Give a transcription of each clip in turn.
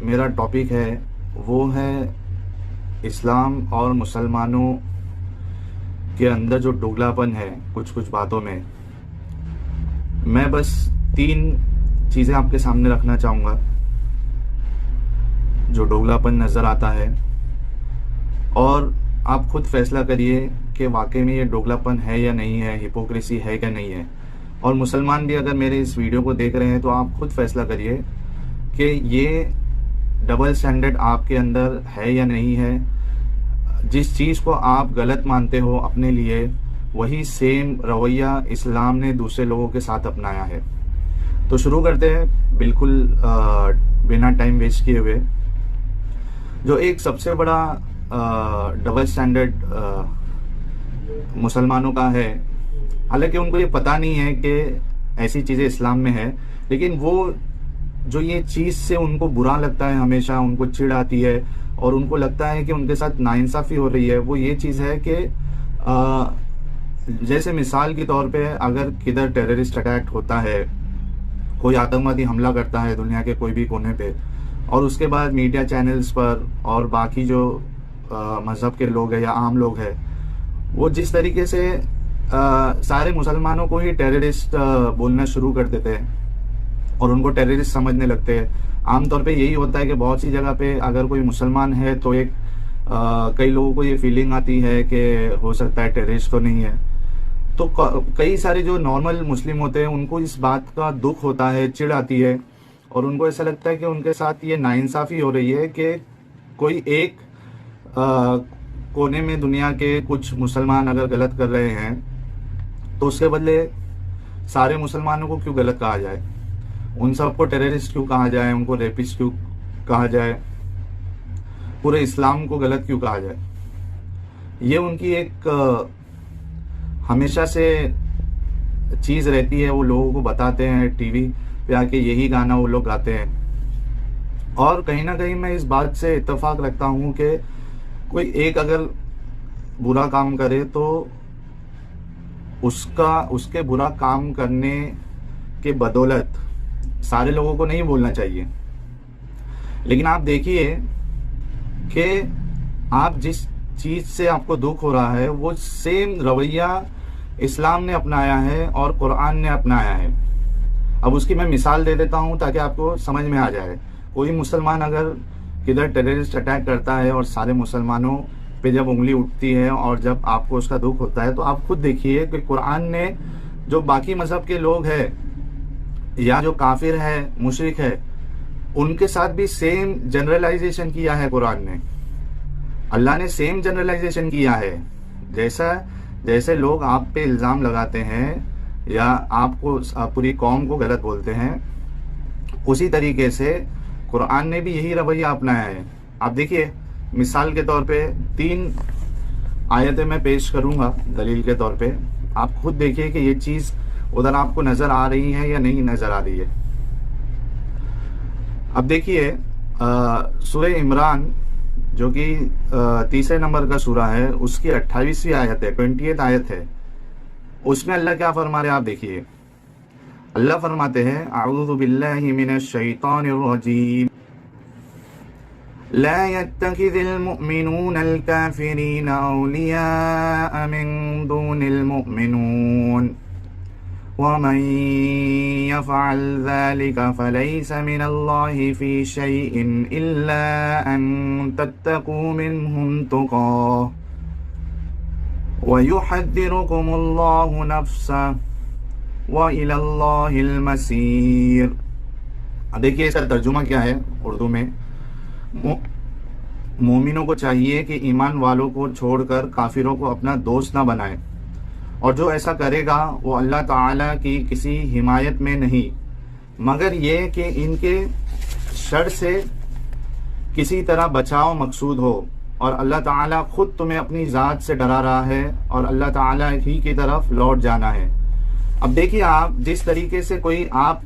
میرا ٹاپک ہے وہ ہے اسلام اور مسلمانوں کے اندر جو دوگلاپن ہے کچھ باتوں میں. میں بس 3 چیزیں آپ کے سامنے رکھنا چاہوں گا جو دوگلاپن نظر آتا ہے، اور آپ خود فیصلہ کریے کہ واقعی میں یہ دوگلاپن ہے یا نہیں ہے، ہپوکریسی ہے کہ نہیں ہے. اور مسلمان بھی اگر میرے اس ویڈیو کو دیکھ رہے ہیں تو آپ خود فیصلہ کریے کہ یہ ڈبل سٹینڈرڈ آپ کے اندر ہے یا نہیں ہے. جس چیز کو آپ غلط مانتے ہو اپنے لیے، وہی سیم رویہ اسلام نے دوسرے لوگوں کے ساتھ اپنایا ہے. تو شروع کرتے ہیں بالکل بنا ٹائم ویسٹ کیے ہوئے. جو ایک سب سے بڑا ڈبل سٹینڈرڈ مسلمانوں کا ہے، حالانکہ ان کو یہ پتہ نہیں ہے کہ ایسی چیزیں اسلام میں ہے، لیکن وہ جو یہ چیز سے ان کو برا لگتا ہے، ہمیشہ ان کو چڑ آتی ہے اور ان کو لگتا ہے کہ ان کے ساتھ ناانصافی ہو رہی ہے، وہ یہ چیز ہے کہ جیسے مثال کے طور پہ اگر کدھر ٹیررسٹ اٹیک ہوتا ہے، کوئی آتنکوادی حملہ کرتا ہے دنیا کے کوئی بھی کونے پہ، اور اس کے بعد میڈیا چینلز پر اور باقی جو مذہب کے لوگ ہیں یا عام لوگ ہیں، وہ جس طریقے سے سارے مسلمانوں کو ہی ٹیررسٹ بولنا شروع کر دیتے ہیں اور ان کو ٹیررسٹ سمجھنے لگتے ہیں. عام طور پہ یہی ہوتا ہے کہ بہت سی جگہ پہ اگر کوئی مسلمان ہے تو ایک کئی لوگوں کو یہ فیلنگ آتی ہے کہ ہو سکتا ہے ٹیررسٹ تو نہیں ہے. تو کئی سارے جو نارمل مسلم ہوتے ہیں ان کو اس بات کا دکھ ہوتا ہے، چڑ آتی ہے، اور ان کو ایسا لگتا ہے کہ ان کے ساتھ یہ ناانصافی ہو رہی ہے کہ کوئی ایک کونے میں دنیا کے کچھ مسلمان اگر غلط کر رہے ہیں تو اس کے بدلے سارے مسلمانوں کو کیوں غلط کہا جائے، ان سب کو ٹیررسٹ کیوں کہا جائے، ان کو ریپسٹ کیوں کہا جائے، پورے اسلام کو غلط کیوں کہا جائے. یہ ان کی ایک ہمیشہ سے چیز رہتی ہے. وہ لوگوں کو بتاتے ہیں ٹی وی پہ آ کے، یہی گانا وہ لوگ گاتے ہیں. اور کہیں نہ کہیں میں اس بات سے اتفاق رکھتا ہوں کہ کوئی ایک اگر برا کام کرے تو اس کے برا کام کرنے کے بدولت سارے لوگوں کو نہیں بولنا چاہیے. لیکن آپ دیکھیے کہ آپ جس چیز سے آپ کو دکھ ہو رہا ہے وہ سیم رویہ اسلام نے اپنایا ہے اور قرآن نے اپنایا ہے. اب اس کی میں مثال دے دیتا ہوں تاکہ آپ کو سمجھ میں آ جائے. کوئی مسلمان اگر کدھر ٹیررسٹ اٹیک کرتا ہے اور سارے مسلمانوں پہ جب انگلی اٹھتی ہے اور جب آپ کو اس کا دکھ ہوتا ہے، تو آپ خود دیکھیے کہ قرآن نے جو باقی مذہب کے لوگ ہیں یا جو کافر ہے، مشرک ہے، ان کے ساتھ بھی سیم جنرلائزیشن کیا ہے. قرآن نے، اللہ نے سیم جنرلائزیشن کیا ہے. جیسے لوگ آپ پہ الزام لگاتے ہیں یا آپ کو پوری قوم کو غلط بولتے ہیں، اسی طریقے سے قرآن نے بھی یہی رویہ اپنایا ہے. آپ دیکھیے مثال کے طور پہ 3 آیتیں میں پیش کروں گا دلیل کے طور پہ. آپ خود دیکھیے کہ یہ چیز ادھر آپ کو نظر آ رہی ہے یا نہیں نظر آ رہی ہے. اب دیکھیے سورہ عمران جو کہ 3 نمبر کا سورہ ہے، اس کی 28ویں آیت ہے، 28 آیت ہے. اس میں اللہ کیا فرما رہے ہیں آپ دیکھیے. اللہ فرماتے ہیں اعوذ باللہ من الشیطان الرجیم لا يتخذ المؤمنون الكافرين اولیاء من دون المؤمنون ومن يفعل ذلك فليس من الله في شيء إلا أن تتقوا منهم تقاه ويحذركم الله نفسه وإلى الله المصير. دیکھیے اس کا ترجمہ کیا ہے اردو میں. مومنوں کو چاہیے کہ ایمان والوں کو چھوڑ کر کافروں کو اپنا دوست نہ بنائے، اور جو ایسا کرے گا وہ اللہ تعالیٰ کی کسی حمایت میں نہیں، مگر یہ کہ ان کے شر سے کسی طرح بچاؤ مقصود ہو. اور اللہ تعالیٰ خود تمہیں اپنی ذات سے ڈرا رہا ہے اور اللہ تعالیٰ ہی کی طرف لوٹ جانا ہے. اب دیکھیے آپ جس طریقے سے کوئی آپ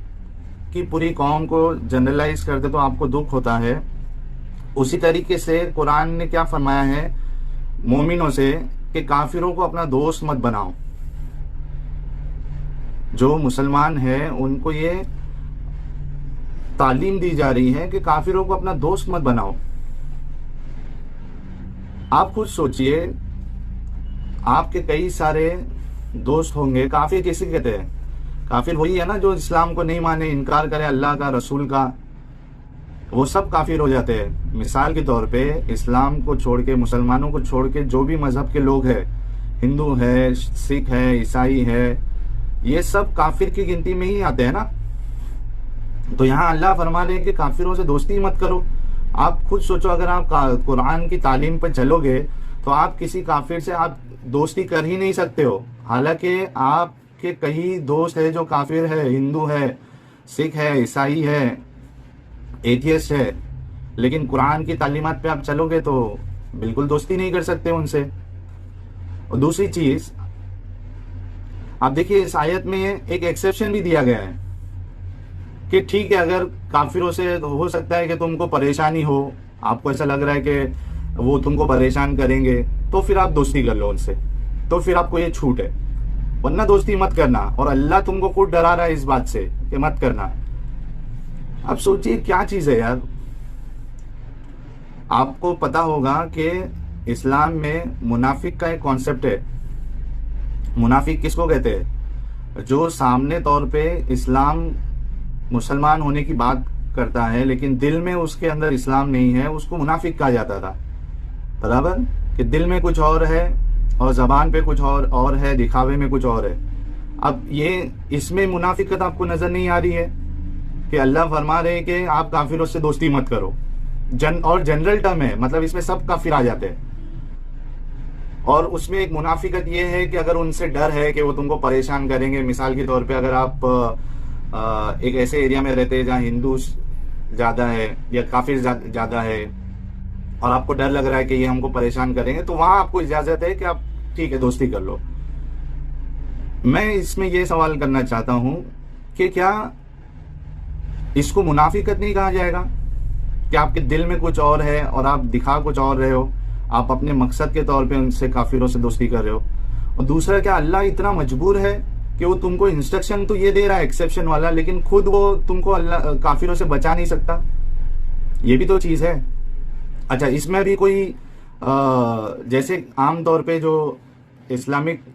کی پوری قوم کو جنرلائز کر دے تو آپ کو دکھ ہوتا ہے، اسی طریقے سے قرآن نے کیا فرمایا ہے مومنوں سے کہ کافروں کو اپنا دوست مت بناؤ. جو مسلمان ہیں ان کو یہ تعلیم دی جا رہی ہے کہ کافروں کو اپنا دوست مت بناؤ. آپ خود سوچئے، آپ کے کئی سارے دوست ہوں گے. کافر کیسے کہتے ہیں؟ کافر وہی ہے نا جو اسلام کو نہیں مانے، انکار کرے اللہ کا، رسول کا، وہ سب کافر ہو جاتے ہیں. مثال کے طور پہ اسلام کو چھوڑ کے، مسلمانوں کو چھوڑ کے جو بھی مذہب کے لوگ ہیں، ہندو ہے، سکھ ہے، عیسائی ہے، یہ سب کافر کی گنتی میں ہی آتے ہیں نا. تو یہاں اللہ فرما رہے ہیں کہ کافروں سے دوستی مت کرو. آپ خود سوچو، اگر آپ قرآن کی تعلیم پہ چلو گے تو آپ کسی کافر سے آپ دوستی کر ہی نہیں سکتے ہو. حالانکہ آپ کے کئی دوست ہیں جو کافر ہے، ہندو ہے، سکھ ہے، عیسائی ہے، ایتھیسٹ ہے، لیکن قرآن کی تعلیمات پہ آپ چلو گے تو بالکل دوستی نہیں کر سکتے ان سے. اور دوسری چیز آپ دیکھیے، اس آیت میں ایک ایکسیپشن بھی دیا گیا ہے کہ ٹھیک ہے، اگر کافروں سے ہو سکتا ہے کہ تم کو پریشانی ہو، آپ کو ایسا لگ رہا ہے کہ وہ تم کو پریشان کریں گے، تو پھر آپ دوستی کر لو ان سے، تو پھر آپ کو یہ چھوٹ ہے. ورنہ دوستی مت کرنا. اور اللہ تم کو خود ڈرا رہا ہے اس بات سے کہ مت کرنا. اب سوچئے کیا چیز ہے یار. آپ کو پتا ہوگا کہ اسلام میں منافق کا ایک کانسیپٹ ہے. منافق کس کو کہتے ہیں؟ جو سامنے طور پہ اسلام، مسلمان ہونے کی بات کرتا ہے لیکن دل میں اس کے اندر اسلام نہیں ہے، اس کو منافق کہا جاتا تھا. برابر، کہ دل میں کچھ اور ہے اور زبان پہ کچھ اور ہے، دکھاوے میں کچھ اور ہے. اب یہ اس میں منافقت آپ کو نظر نہیں آ رہی ہے کہ اللہ فرما رہے ہیں کہ آپ کافروں سے دوستی مت کرو. اور جنرل ٹرم ہے، مطلب اس میں سب کافر آ جاتے ہیں. اور اس میں ایک منافقت یہ ہے کہ اگر ان سے ڈر ہے کہ وہ تم کو پریشان کریں گے. مثال کے طور پہ اگر آپ ایک ایسے ایریا میں رہتے ہیں جہاں ہندو زیادہ ہے یا کافر زیادہ ہے، اور آپ کو ڈر لگ رہا ہے کہ یہ ہم کو پریشان کریں گے، تو وہاں آپ کو اجازت ہے کہ آپ ٹھیک ہے دوستی کر لو. میں اس میں یہ سوال کرنا چاہتا ہوں کہ کیا اس کو منافقت نہیں کہا جائے گا کہ آپ کے دل میں کچھ اور ہے اور آپ دکھا کچھ اور رہے ہو، آپ اپنے مقصد کے طور پہ ان سے کافروں سے دوستی کر رہے ہو. اور دوسرا، کیا اللہ اتنا مجبور ہے کہ وہ تم کو انسٹرکشن تو یہ دے رہا ہے ایکسیپشن والا، لیکن خود وہ تم کو اللہ کافروں سے بچا نہیں سکتا؟ یہ بھی تو چیز ہے. اچھا، اس میں بھی کوئی جیسے عام طور پہ جو اسلامک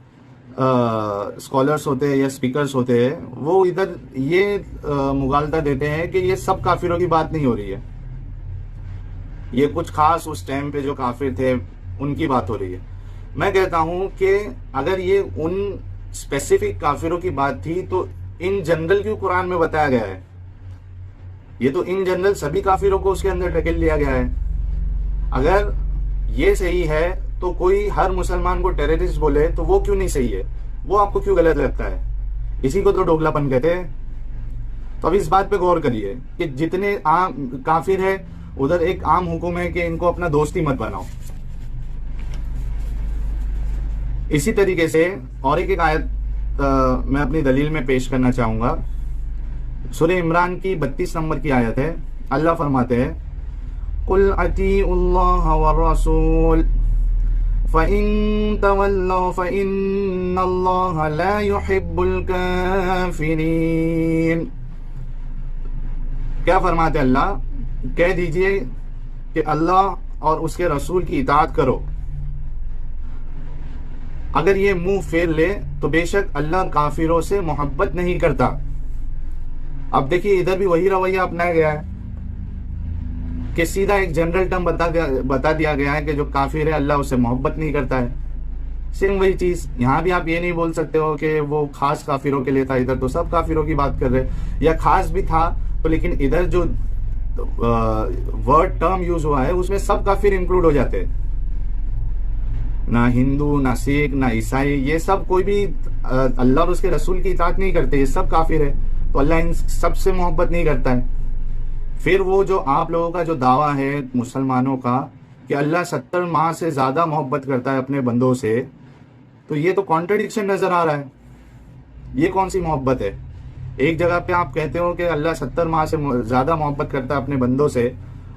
اسکالرس ہوتے ہیں یا اسپیکرس ہوتے ہیں، وہ ادھر یہ مغالطہ دیتے ہیں کہ یہ سب کافروں کی بات نہیں ہو رہی ہے، یہ کچھ خاص اس ٹائم پہ جو کافر تھے ان کی بات ہو رہی ہے. میں کہتا ہوں کہ اگر یہ ان اسپیسیفک کافروں کی بات تھی تو ان جنرل کیوں قرآن میں بتایا گیا ہے؟ یہ تو ان جنرل سبھی کافروں کو اس کے اندر ڈھکیل لیا گیا ہے. اگر یہ صحیح ہے تو کوئی ہر مسلمان کو ٹیررسٹ بولے تو وہ کیوں نہیں صحیح ہے؟ وہ آپ کو کیوں غلط لگتا ہے؟ اسی کو تو ڈوگلا پن کہتے ہیں. تو اب اس بات پہ غور کریے کہ جتنے عام کافر ہیں ادھر ایک عام حکم ہے کہ ان کو اپنا دوستی مت بناؤ. اسی طریقے سے اور ایک آیت میں اپنی دلیل میں پیش کرنا چاہوں گا. سورہ عمران کی 32 نمبر کی آیت ہے. اللہ فرماتے ہیں قُلْ أَطِيعُوا اللَّهَ وَالرَّسُولَ فَإِن تَوَلَّوْا فَإِنَّ اللَّهَ لَا يُحِبُّ الْكَافِرِينَ. کیا فرماتے اللہ؟ کہہ دیجئے کہ اللہ اور اس کے رسول کی اطاعت کرو. اگر یہ منہ پھیر لے تو بے شک اللہ کافروں سے محبت نہیں کرتا. اب دیکھیے ادھر بھی وہی رویہ اپنایا گیا ہے کہ سیدھا ایک جنرل ٹرم بتا دیا گیا ہے کہ جو کافر ہے اللہ اس سے محبت نہیں کرتا ہے. سیم وہی چیز یہاں بھی آپ یہ نہیں بول سکتے ہو کہ وہ خاص کافروں کے لیے تھا، ادھر تو سب کافروں کی بات کر رہے، یا خاص بھی تھا تو لیکن ادھر جو ورڈ ٹرم یوز ہوا ہے اس میں سب کافر انکلوڈ ہو جاتے ہیں. نہ ہندو، نہ سکھ، نہ عیسائی، یہ سب کوئی بھی اللہ اور اس کے رسول کی اطاعت نہیں کرتے، یہ سب کافر ہے. تو اللہ ان سب سے محبت نہیں کرتا ہے. پھر وہ جو آپ لوگوں کا جو دعویٰ ہے مسلمانوں کا کہ اللہ 70 ماہ سے زیادہ محبت کرتا ہے اپنے بندوں سے، تو یہ تو کانٹرڈکشن نظر آ رہا ہے. یہ کون سی محبت ہے؟ ایک جگہ پہ آپ کہتے ہو کہ اللہ 70 ماہ سے زیادہ محبت کرتا ہے اپنے بندوں سے،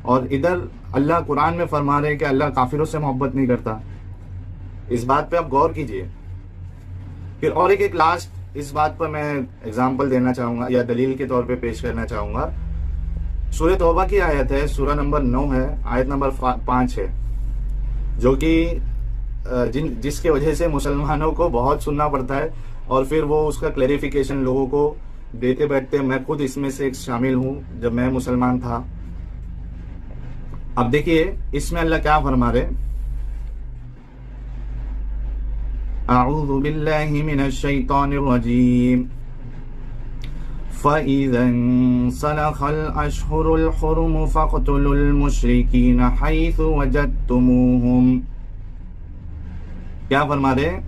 اور ادھر اللہ قرآن میں فرما رہے ہیں کہ اللہ کافروں سے محبت نہیں کرتا. اس بات پہ آپ غور کیجئے. پھر اور ایک لاسٹ اس بات پر میں اگزامپل دینا چاہوں گا یا دلیل کے طور پہ پیش کرنا چاہوں گا سورہ توبہ کی آیت ہے، سورہ نمبر 9 ہے، آیت نمبر 5 ہے، جو کہ جس کی وجہ سے مسلمانوں کو بہت سننا پڑتا ہے اور پھر وہ اس کا کلیریفیکیشن لوگوں کو دیتے بیٹھتے. میں خود اس میں سے ایک شامل ہوں جب میں مسلمان تھا. اب دیکھیے اس میں اللہ کیا فرما رہے. اعوذ باللہ من الشیطان الرجیم فَإِذَا انْسَلَخَ الْأَشْهُرُ الْحُرُمُ فَاقْتُلُوا الْمُشْرِكِينَ حَيْثُ وَجَدتُّمُوهُمْ. کیا فرما رہے؟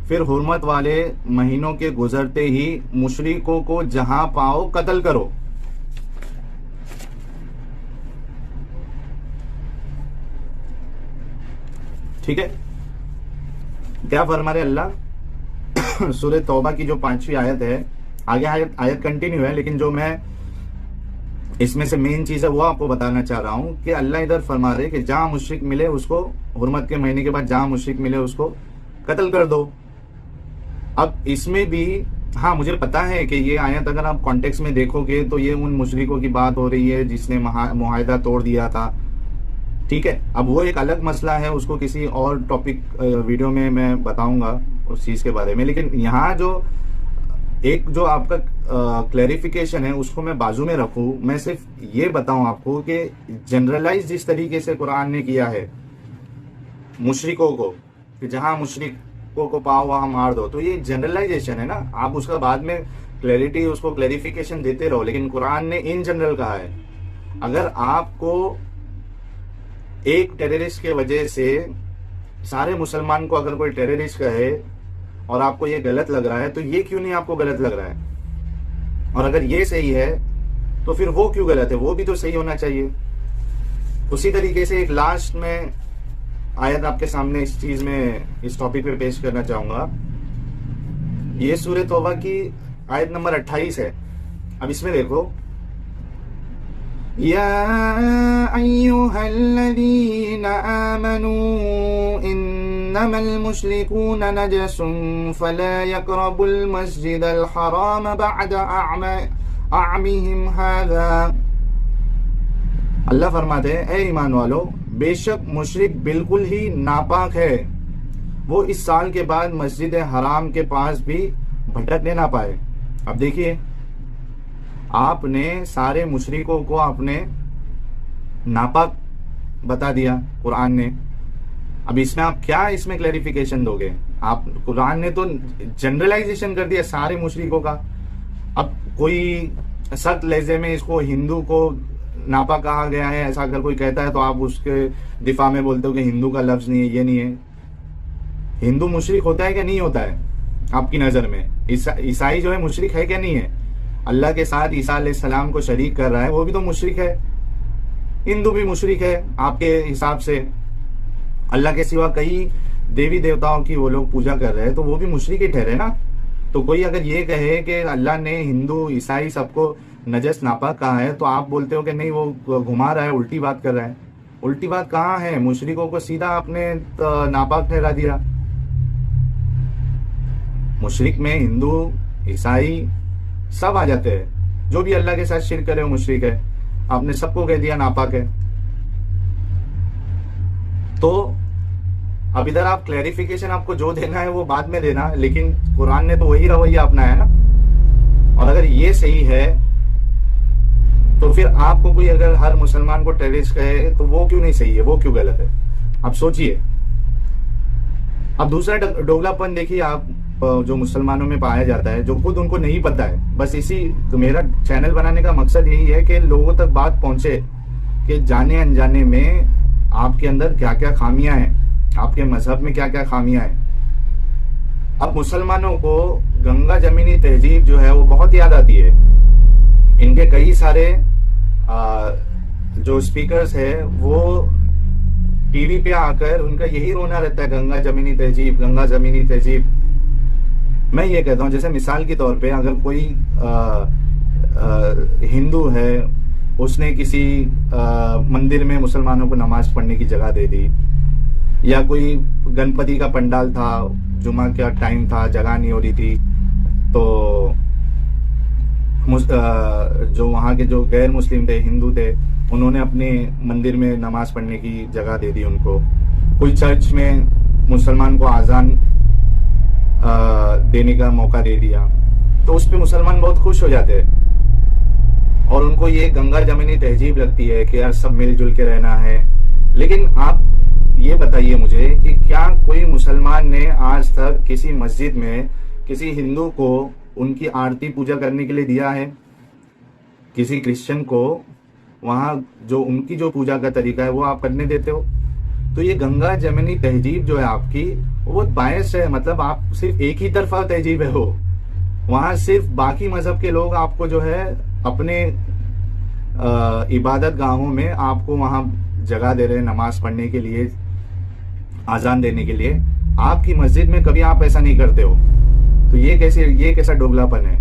پھر حرمت والے مہینوں کے گزرتے ہی مشرکوں کو جہاں پاؤ قتل کرو. ٹھیک ہے، کیا فرما رہے اللہ؟ سورہ توبہ کی جو 5ویں آیت ہے، آگے آیت کنٹینیو ہے، لیکن جو میں اس میں سے مین چیز ہے وہ آپ کو بتانا چاہ رہا ہوں کہ اللہ ادھر فرما رہے کہ جہاں مشرک ملے اس کو، حرمت کے مہینے کے بعد جہاں مشرک ملے اس کو قتل کر دو. اب اس میں بھی ہاں مجھے پتا ہے کہ یہ آیت اگر آپ کانٹیکس میں دیکھو گے تو یہ ان مشرکوں کی بات ہو رہی ہے جس نے معاہدہ توڑ دیا تھا. ٹھیک ہے، اب وہ ایک الگ مسئلہ ہے، اس کو کسی اور ٹاپک ویڈیو میں بتاؤں گا اس چیز کے بارے میں. لیکن یہاں جو ایک جو آپ کا کلیریفیکیشن ہے اس کو میں بازو میں رکھوں، میں صرف یہ بتاؤں آپ کو کہ جنرلائز جس طریقے سے قرآن نے کیا ہے مشرکوں کو کہ جہاں مشرکوں کو پاؤ وہاں مار دو، تو یہ جنرلائزیشن ہے نا. آپ اس کا بعد میں کلیئرٹی اس کو کلیریفیکیشن دیتے رہو، لیکن قرآن نے ان جنرل کہا ہے. اگر آپ کو ایک ٹیررسٹ کے وجہ سے سارے مسلمان کو اگر کوئی ٹیررسٹ کہے اور آپ کو یہ غلط لگ رہا ہے تو یہ کیوں نہیں آپ کو غلط لگ رہا ہے؟ اور اگر یہ صحیح ہے تو پھر وہ کیوں غلط ہے؟ وہ بھی تو صحیح ہونا چاہیے. اسی طریقے سے ایک لاسٹ میں آیت آپ کے سامنے اس چیز میں اس ٹاپک پہ پیش کرنا چاہوں گا. یہ سورہ توبہ کی آیت نمبر 28 ہے. اب اس میں دیکھو، یا ایھا الذین آمنوا انما المشرکون نجس فلا يقربوا المسجد الحرام بعد عامهم هذا. اللہ فرماتے ہیں اے ایمان والو، بے شک مشرک بالکل ہی ناپاک ہے، وہ اس سال کے بعد مسجد حرام کے پاس بھی بھٹکنے نہ پائے. اب دیکھیے آپ نے سارے مشرکوں کو آپ نے ناپاک بتا دیا قرآن نے. اب اس میں آپ کیا اس میں کلیریفیکیشن دو گے؟ آپ قرآن نے تو جنرلائزیشن کر دیا سارے مشرکوں کا. اب کوئی سخت لہجے میں اس کو ہندو کو ناپاک کہا گیا ہے ایسا اگر کوئی کہتا ہے تو آپ اس کے دفاع میں بولتے ہو کہ ہندو کا لفظ نہیں ہے، یہ نہیں ہے. ہندو مشرک ہوتا ہے کہ نہیں ہوتا ہے آپ کی نظر میں؟ عیسائی جو ہے مشرک ہے کہ نہیں ہے؟ اللہ کے ساتھ عیسیٰ علیہ السلام کو شریک کر رہا ہے، وہ بھی تو مشرک ہے. ہندو بھی مشرک ہے آپ کے حساب سے. اللہ کے سوا کئی دیوی دیوتاؤں کی وہ لوگ پوجا کر رہے ہیں تو وہ بھی مشرک ہی ٹھہرے نا. تو کوئی اگر یہ کہے کہ اللہ نے ہندو عیسائی سب کو نجس ناپاک کہا ہے تو آپ بولتے ہو کہ نہیں وہ گھما رہا ہے، الٹی بات کر رہا ہے. الٹی بات کہاں ہے؟ مشرکوں کو سیدھا آپ نے ناپاک ٹھہرا دیا. مشرک میں ہندو عیسائی سب آ جاتے ہیں، جو بھی اللہ کے ساتھ شرک کرے وہ مشرک ہے. آپ نے سب کو کہہ دیا ناپاک ہے. تو اب ادھر آپ کلیریفیکیشن آپ کو جو دینا ہے وہ بعد میں دینا، لیکن قرآن نے تو وہی رویہ اپنایا نا. اور اگر یہ صحیح ہے تو پھر آپ کو کوئی اگر ہر مسلمان کو ٹیررسٹ کہے تو وہ کیوں نہیں صحیح ہے، وہ کیوں غلط ہے؟ اب سوچئے. اب دوسرا ڈوگلا پن دیکھیے آپ جو مسلمانوں میں پایا جاتا ہے، جو خود ان کو نہیں پتا ہے. بس اسی میرا چینل بنانے کا مقصد یہی ہے کہ لوگوں تک بات پہنچے کہ جانے انجانے میں آپ کے اندر کیا کیا خامیاں ہیں، آپ کے مذہب میں کیا کیا خامیاں ہیں. اب مسلمانوں کو گنگا جمینی تہذیب جو ہے وہ بہت یاد آتی ہے. ان کے کئی سارے جو اسپیکرز ہیں وہ ٹی وی پہ آ کر ان کا یہی رونا رہتا ہے، گنگا جمینی تہذیب، گنگا جمینی تہذیب. میں یہ کہتا ہوں جیسے مثال کے طور پہ اگر کوئی ہندو ہے، اس نے کسی مندر میں مسلمانوں کو نماز پڑھنے کی جگہ دے دی، یا کوئی گنپتی کا پنڈال تھا، جمعہ کا ٹائم تھا، جگہ نہیں ہو رہی تھی، تو جو وہاں کے جو غیر مسلم تھے، ہندو تھے، انہوں نے اپنے مندر میں نماز پڑھنے کی جگہ دے دی ان کو. کوئی چرچ میں مسلمان کو اذان دینے کا موقع دے دیا، تو اس پہ مسلمان بہت خوش ہو جاتے ہیں اور ان کو یہ گنگا جمنی تہذیب لگتی ہے کہ یار سب مل جل کے رہنا ہے. لیکن آپ یہ بتائیے مجھے کہ کیا کوئی مسلمان نے آج تک کسی مسجد میں کسی ہندو کو ان کی آرتی پوجا کرنے کے لیے دیا ہے؟ کسی کرسچن کو وہاں جو ان کی جو پوجا کا طریقہ ہے وہ آپ کرنے دیتے ہو؟ تو یہ گنگا جمنی تہذیب جو ہے آپ کی وہ بائس ہے. مطلب آپ صرف ایک ہی طرفہ تہذیب ہے وہ. وہاں صرف باقی مذہب کے لوگ آپ کو جو ہے اپنے عبادت گاہوں میں آپ کو وہاں جگہ دے رہے ہیں نماز پڑھنے کے لیے، اذان دینے کے لیے. آپ کی مسجد میں کبھی آپ ایسا نہیں کرتے ہو. تو یہ کیسا ڈوگلاپن ہے؟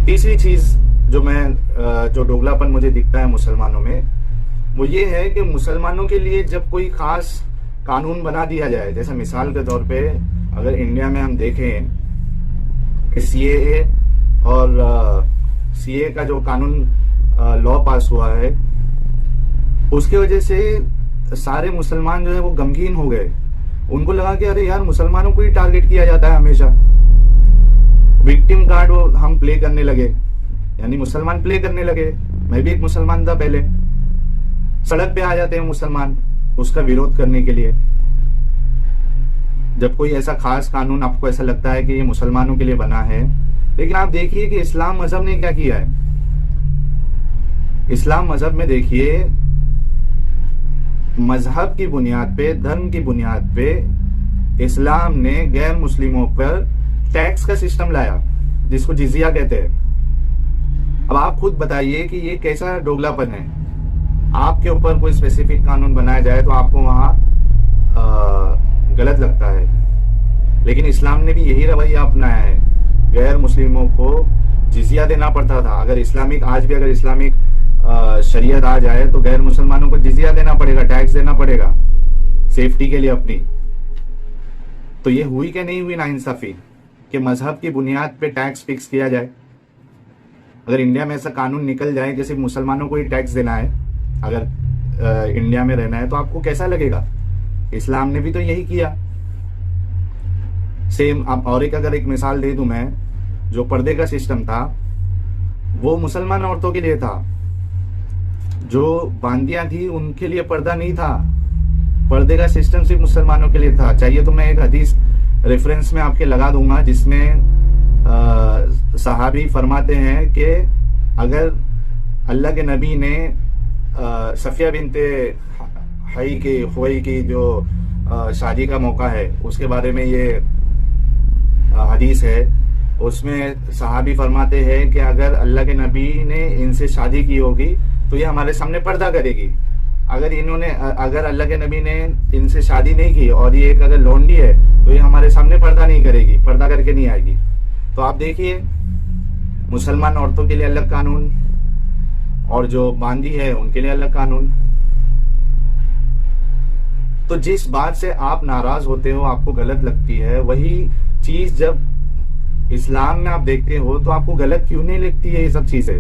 تیسری چیز جو ڈوگلاپن مجھے دکھتا ہے مسلمانوں میں، وہ یہ ہے کہ مسلمانوں کے لیے جب کوئی خاص قانون بنا دیا جائے، جیسے مثال کے طور پہ اگر انڈیا میں ہم دیکھیں کہ سی اے کا جو قانون لا پاس ہوا ہے، اس کی وجہ سے سارے مسلمان جو ہے وہ غمگین ہو گئے. ان کو لگا کہ ارے یار مسلمانوں کو ہی ٹارگٹ کیا جاتا ہے ہمیشہ. وکٹم کارڈ ہم پلے کرنے لگے، یعنی مسلمان پلے کرنے لگے. میں بھی ایک مسلمان تھا پہلے. سڑک پہ آ جاتے ہیں مسلمان اس کا ویرودھ کرنے کے لیے. جب کوئی ایسا خاص قانون آپ کو ایسا لگتا ہے کہ یہ مسلمانوں کے لیے بنا ہے، لیکن آپ دیکھیے کہ اسلام مذہب نے کیا کیا ہے. اسلام مذہب میں دیکھیے، مذہب کی بنیاد پہ، دھرم کی بنیاد پہ اسلام نے غیر مسلموں پر ٹیکس کا سسٹم لایا جس کو جزیہ کہتے ہیں. اب آپ خود بتائیے کہ یہ کیسا ڈوگلاپن ہے. آپ کے اوپر کوئی اسپیسیفک قانون بنایا جائے تو آپ کو وہاں غلط لگتا ہے، لیکن اسلام نے بھی یہی رویہ اپنایا ہے. غیر مسلموں کو جزیہ دینا پڑتا تھا. آج بھی اگر اسلامک شریعت آ جائے تو غیر مسلمانوں کو جزیہ دینا پڑے گا، ٹیکس دینا پڑے گا سیفٹی کے لیے اپنی. تو یہ ہوئی کہ نہیں ہوئی ناانصافی کہ مذہب کی بنیاد پہ ٹیکس فکس کیا جائے؟ اگر انڈیا میں ایسا قانون نکل جائے کہ صرف مسلمانوں کو ہی ٹیکس دینا ہے اگر انڈیا میں رہنا ہے، تو آپ کو کیسا لگے گا؟ اسلام نے بھی تو یہی کیا. سیم. اب اور اگر ایک مثال دے دوں میں، جو پردے کا سسٹم تھا وہ مسلمان عورتوں کے لیے تھا. جو باندیاں تھی ان کے لیے پردہ نہیں تھا. پردے کا سسٹم صرف مسلمانوں کے لیے تھا. چاہیے تو میں ایک حدیث ریفرنس میں آپ کے لگا دوں گا جس میں صحابی فرماتے ہیں کہ اگر اللہ کے نبی نے صفیہ بنت خوئی کی جو شادی کا موقع ہے اس کے بارے میں یہ حدیث ہے، اس میں صحابی فرماتے ہیں کہ اگر اللہ کے نبی نے ان سے شادی کی ہوگی تو یہ ہمارے سامنے پردہ کرے گی. اگر اللہ کے نبی نے ان سے شادی نہیں کی اور یہ ایک اگر لونڈی ہے تو یہ ہمارے سامنے پردہ نہیں کرے گی، پردہ کر کے نہیں آئے گی. تو آپ دیکھیے، مسلمان عورتوں کے لیے الگ قانون اور جو باندی ہے ان کے لیے الگ قانون. تو جس بات سے آپ ناراض ہوتے ہو، آپ کو غلط لگتی ہے، وہی چیز جب اسلام میں آپ دیکھتے ہو تو آپ کو غلط کیوں نہیں لگتی ہے یہ سب چیزیں؟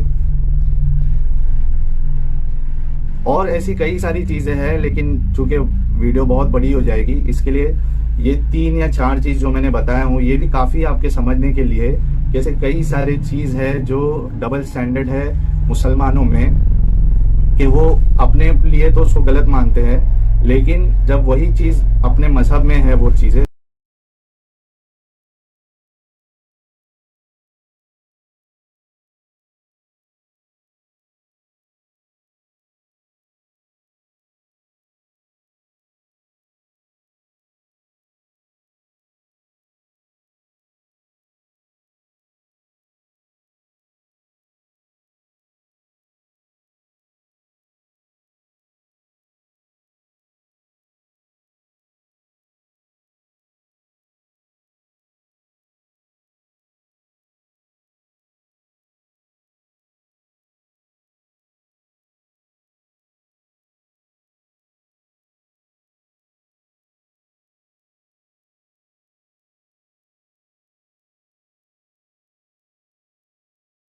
اور ایسی کئی ساری چیزیں ہیں، لیکن چونکہ ویڈیو بہت بڑی ہو جائے گی، اس کے لیے یہ 3 یا 4 چیز جو میں نے بتایا ہوں یہ بھی کافی آپ کے سمجھنے کے لیے. جیسے کئی سارے چیز ہے جو ڈبل سٹینڈرڈ ہے مسلمانوں میں کہ وہ اپنے لیے تو اس کو غلط مانتے ہیں، لیکن جب وہی چیز اپنے مذہب میں ہے وہ چیزیں